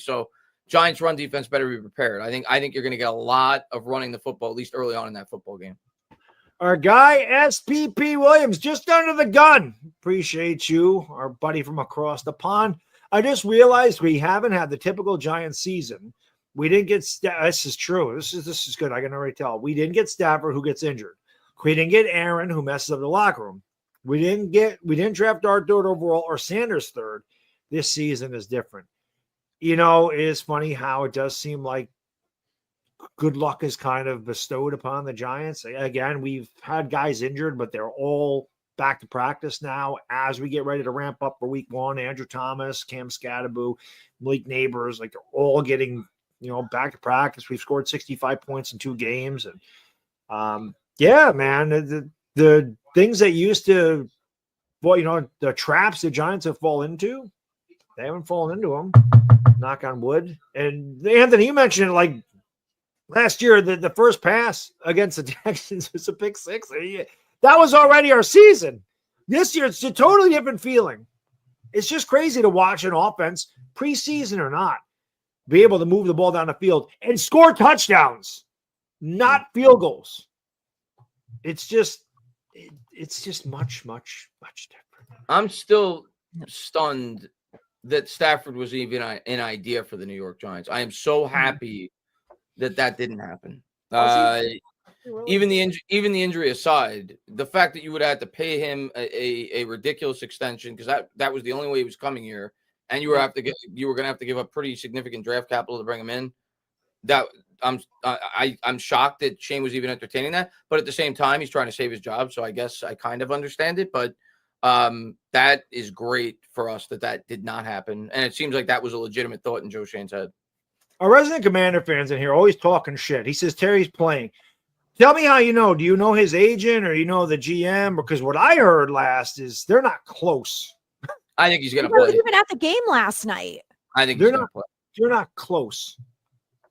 So Giants run defense better be prepared. I think you're going to get a lot of running the football, at least early on in that football game. Our guy, SPP Williams, just under the gun. Appreciate you, our buddy from across the pond. I just realized we haven't had the typical Giants season. We didn't get this is true. This is good. I can already tell. We didn't get Stafford, who gets injured. We didn't get Aaron, who messes up the locker room. We didn't draft Dart third overall or Sanders third. This season is different. It is funny how it does seem like good luck is kind of bestowed upon the Giants. Again, we've had guys injured, but they're all back to practice now as we get ready to ramp up for week 1. Andrew Thomas, Cam Scatterbu, Malik Neighbors, they're all getting, back to practice. We've scored 65 points in 2 games. And yeah, man, the things that used to, the traps the Giants have fallen into, they haven't fallen into them. Knock on wood. And Anthony, you mentioned it like last year, the first pass against the Texans was a pick 6. That was already our season. This year, it's a totally different feeling. It's just crazy to watch an offense, preseason or not, be able to move the ball down the field and score touchdowns, not field goals. It's just much, much, much different. I'm still stunned that Stafford was even an idea for the New York Giants. I am so happy that didn't happen. Even the injury aside, the fact that you would have to pay him a ridiculous extension, because that was the only way he was coming here, and you were going to have to give up pretty significant draft capital to bring him in. That I'm shocked that Shane was even entertaining that, but at the same time, he's trying to save his job, so I guess I kind of understand it. But that is great for us that did not happen, and it seems like that was a legitimate thought in Joe Shane's head. Our resident Commander fans in here always talking shit. He says Terry's playing. Tell me how you know. Do you know his agent or the GM? Because what I heard last is they're not close. I think he's going to play. He was even at the game last night. I think he's going to play. They're not close.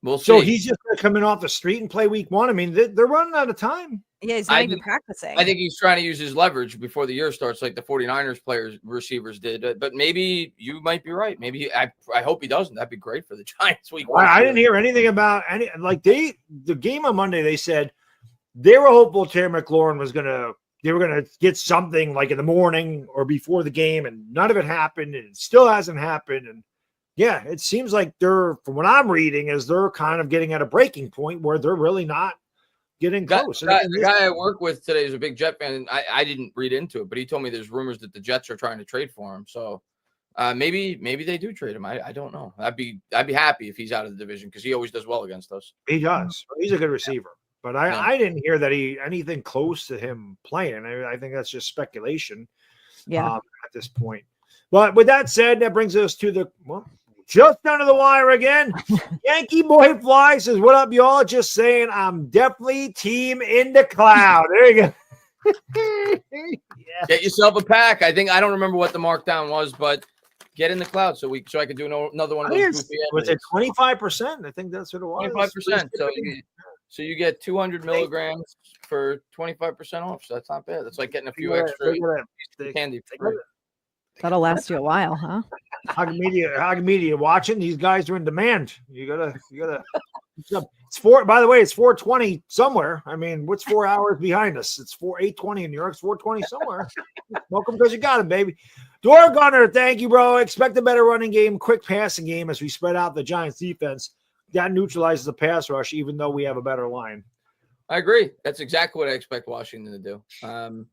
We'll see. So he's just coming off the street and play week 1. I mean, they're running out of time. Yeah, he's not even practicing. I think he's trying to use his leverage before the year starts, like the 49ers receivers did. But maybe you might be right. Maybe I hope he doesn't. That'd be great for the Giants week 1. I didn't hear anything about the game on Monday. They said they were hopeful Terry McLaurin they were gonna get something like in the morning or before the game, and none of it happened, and it still hasn't happened. And yeah, it seems like from what I'm reading, is they're kind of getting at a breaking point where they're really not getting close. The guy I work with today is a big Jet fan, and I didn't read into it, but he told me there's rumors that the Jets are trying to trade for him. So maybe they do trade him. I don't know. I'd be happy if he's out of the division, because he always does well against us. He does. He's a good receiver. But I didn't hear that anything close to him playing. I think that's just speculation at this point. But with that said, that brings us to just under the wire again. Yankee Boy Fly says, what up, y'all? Just saying, I'm definitely team in the cloud. There you go. Yeah. Get yourself a pack. I don't remember what the markdown was, but get in the cloud so I could do another one of those. Was it 25%? I think that's what it was. 25%. So you get 200 milligrams for 25% off. So that's not bad. That's like getting a few extra candy. That'll last you a while, huh? Hog Media watching. These guys are in demand. You gotta. It's 4. By the way, it's 4:20 somewhere. I mean, what's 4 hours behind us? It's 8:20 in New York. It's 4:20 somewhere. Welcome because you got it, baby. Door Gunner, thank you, bro. Expect a better running game, quick passing game as we spread out the Giants' defense. That neutralizes the pass rush, even though we have a better line. I agree. That's exactly what I expect Washington to do. And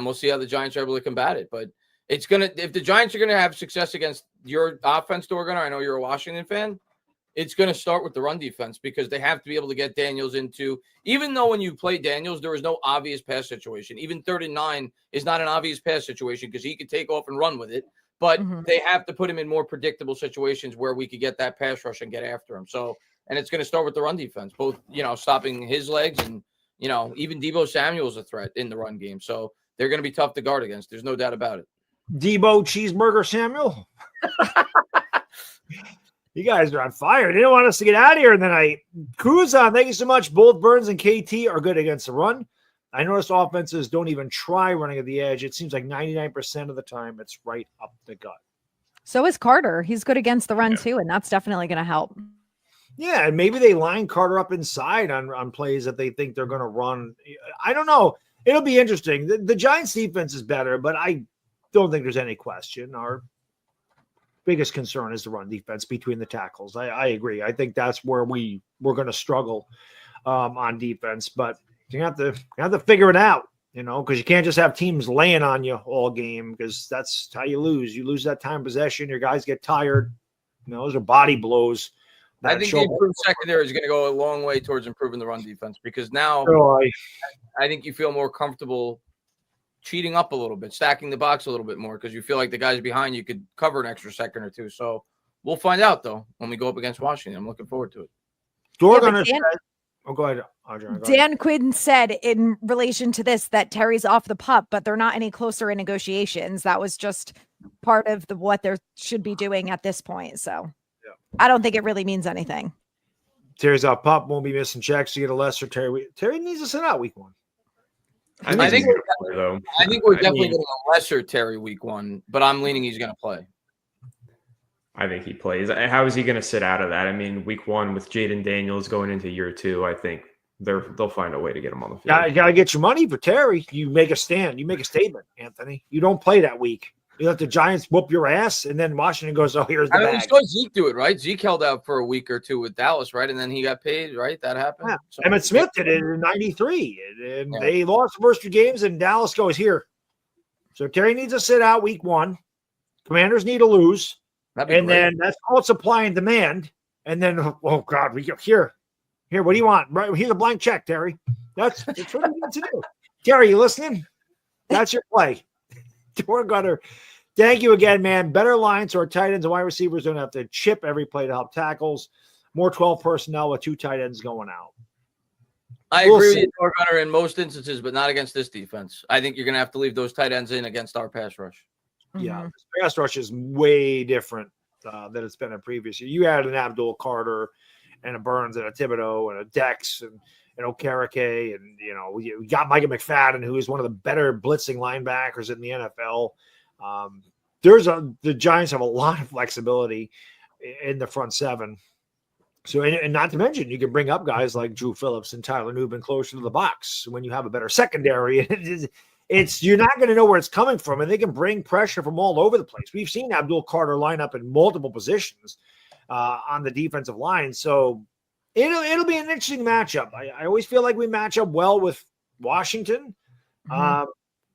we'll see how the Giants are able to combat it. But if the Giants are going to have success against your offense, Dorgan, I know you're a Washington fan, it's going to start with the run defense, because they have to be able to get Daniels into, even though when you play Daniels, there is no obvious pass situation. Even 3rd and 9 is not an obvious pass situation because he could take off and run with it. But they have to put him in more predictable situations where we could get that pass rush and get after him. So, and it's going to start with the run defense, both, stopping his legs and, even Deebo Samuel's a threat in the run game. So they're going to be tough to guard against. There's no doubt about it. Deebo Cheeseburger Samuel. You guys are on fire. They didn't want us to get out of here. And then cruise on. Thank you so much. Both Burns and KT are good against the run. I noticed offenses don't even try running at the edge. It seems like 99% of the time it's right up the gut. So is Carter. He's good against the run too, and that's definitely going to help. Yeah, and maybe they line Carter up inside on plays that they think they're going to run. I don't know. It'll be interesting. The Giants defense is better, but I don't think there's any question. Our biggest concern is the run defense between the tackles. I agree. I think that's where we're going to struggle on defense, but you have to figure it out, because you can't just have teams laying on you all game, because that's how you lose. You lose that time possession. Your guys get tired. Those are body blows. I think the improved secondary is going to go a long way towards improving the run defense, because now I think you feel more comfortable cheating up a little bit, stacking the box a little bit more, because you feel like the guys behind you could cover an extra second or two. So we'll find out, though, when we go up against Washington. I'm looking forward to it. Go ahead, Audrey. Dan Quinn said in relation to this that Terry's off the pup, but they're not any closer in negotiations. That was just part of what they should be doing at this point. So I don't think it really means anything. Terry's off pup, won't be missing checks to get a lesser Terry. Terry needs to sit out week 1. I think we're definitely getting a lesser Terry week 1, but I'm leaning he's going to play. I think he plays. How is he going to sit out of that? I mean, week 1 with Jaden Daniels going into year 2, I think they'll find a way to get him on the field. Yeah, you got to get your money for Terry. You make a stand. You make a statement, Anthony. You don't play that week. You let the Giants whoop your ass, and then Washington goes, "Oh, here's the bag." We saw Zeke do it, right? Zeke held out for a week or two with Dallas, right? And then he got paid, right? That happened. Yeah. So Emmitt Smith did it in '93, and they lost the first 2 games, and Dallas goes here. So Terry needs to sit out week 1. Commanders need to lose, and then that's called supply and demand. And then, oh God, we go here. What do you want? Right, here's a blank check, Terry. That's what we need to do. Terry, you listening? That's your play. Door Gunner. Thank you again, man. Better lines so our tight ends and wide receivers don't have to chip every play to help tackles. More 12 personnel with 2 tight ends going out. I agree with you, Door Gunner, in most instances, but not against this defense. I think you're going to have to leave those tight ends in against our pass rush. Yeah, this pass rush is way different than it's been in previous years. You had an Abdul Carter and a Burns and a Thibodeau and a Dex and Okereke, and we got Micah McFadden, who is one of the better blitzing linebackers in the NFL. The Giants have a lot of flexibility in the front 7. So, and not to mention, you can bring up guys like Drew Phillips and Tyler Nubin closer to the box when you have a better secondary. You're not going to know where it's coming from, and they can bring pressure from all over the place. We've seen Abdul Carter line up in multiple positions on the defensive line. So it'll be an interesting matchup. I always feel like we match up well with Washington.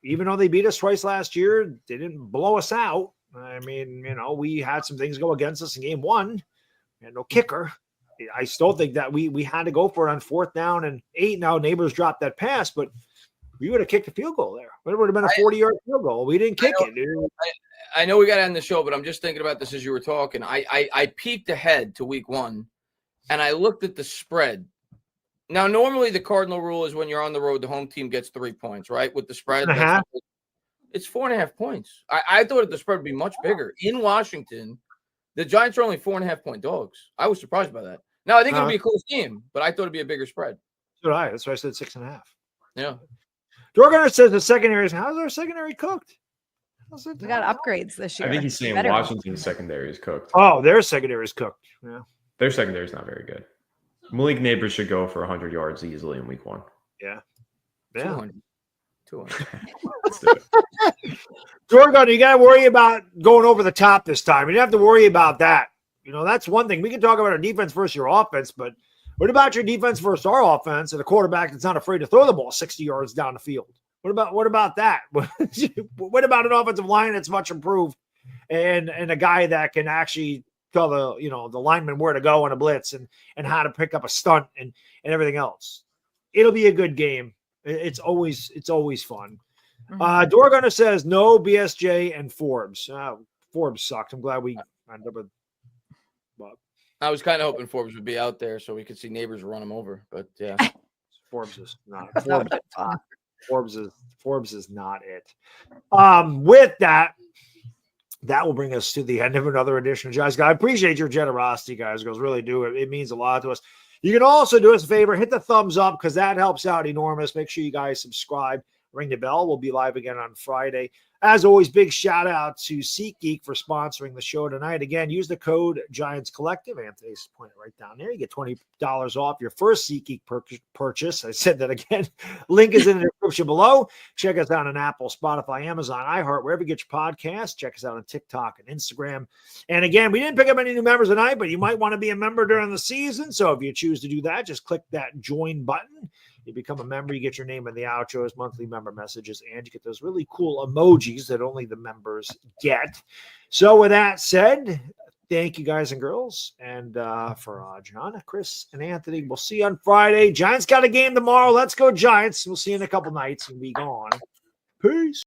Even though they beat us twice last year, they didn't blow us out. I mean, we had some things go against us in game 1 and no kicker. I still think that we had to go for it on 4th down and 8. Now Neighbors dropped that pass, but we would have kicked a field goal there. It would have been a 40-yard field goal. We didn't kick it. I know we got to end the show, but I'm just thinking about this as you were talking. I peeked ahead to week 1, and I looked at the spread. Now, normally the cardinal rule is when you're on the road, the home team gets 3 points, right? With the spread, it's 4.5 points. I thought the spread would be much bigger. In Washington, the Giants are only 4.5-point dogs. I was surprised by that. Now, I think it'll be a close game, but I thought it'd be a bigger spread. So did I. That's why I said 6.5. Yeah. Dorganer says the secondary is, how's our secondary cooked? We got upgrades this year. I think he's saying Washington's secondary is cooked. Oh, their secondary is cooked. Yeah. Their secondary is not very good. Malik Neighbors should go for 100 yards easily in week 1. Yeah. 200. Let's do it. Dorganer, you got to worry about going over the top this time. You don't have to worry about that. That's one thing. We can talk about our defense versus your offense, but what about your defense versus our offense and a quarterback that's not afraid to throw the ball 60 yards down the field? What about that? What about an offensive line that's much improved and a guy that can actually tell the lineman where to go on a blitz and how to pick up a stunt and everything else? It'll be a good game. It's always fun. Dorganer says no BSJ and Forbes. Forbes sucked. I'm glad we ended up with. I was kind of hoping Forbes would be out there so we could see Neighbors run him over, but yeah. Forbes is not. Forbes is not it. With that will bring us to the end of another edition of Giants Guy. I appreciate your generosity, guys. Girls, really do. It means a lot to us. You can also do us a favor, hit the thumbs up because that helps out enormous. Make sure you guys subscribe, ring the bell. We'll be live again on Friday. As always, big shout out to SeatGeek for sponsoring the show tonight. Again, use the code Giants Collective. Anthony's pointing right down there. You get $20 off your first SeatGeek purchase. I said that again. Link is in the description below. Check us out on Apple, Spotify, Amazon, iHeart, wherever you get your podcasts. Check us out on TikTok and Instagram. And again, we didn't pick up any new members tonight, but you might want to be a member during the season. So if you choose to do that, just click that join button. You become a member, you get your name in the outros, monthly member messages, and you get those really cool emojis that only the members get. So with that said, thank you guys and girls. And for John, Chris, and Anthony, we'll see you on Friday. Giants got a game tomorrow. Let's go Giants. We'll see you in a couple nights and be gone. Peace.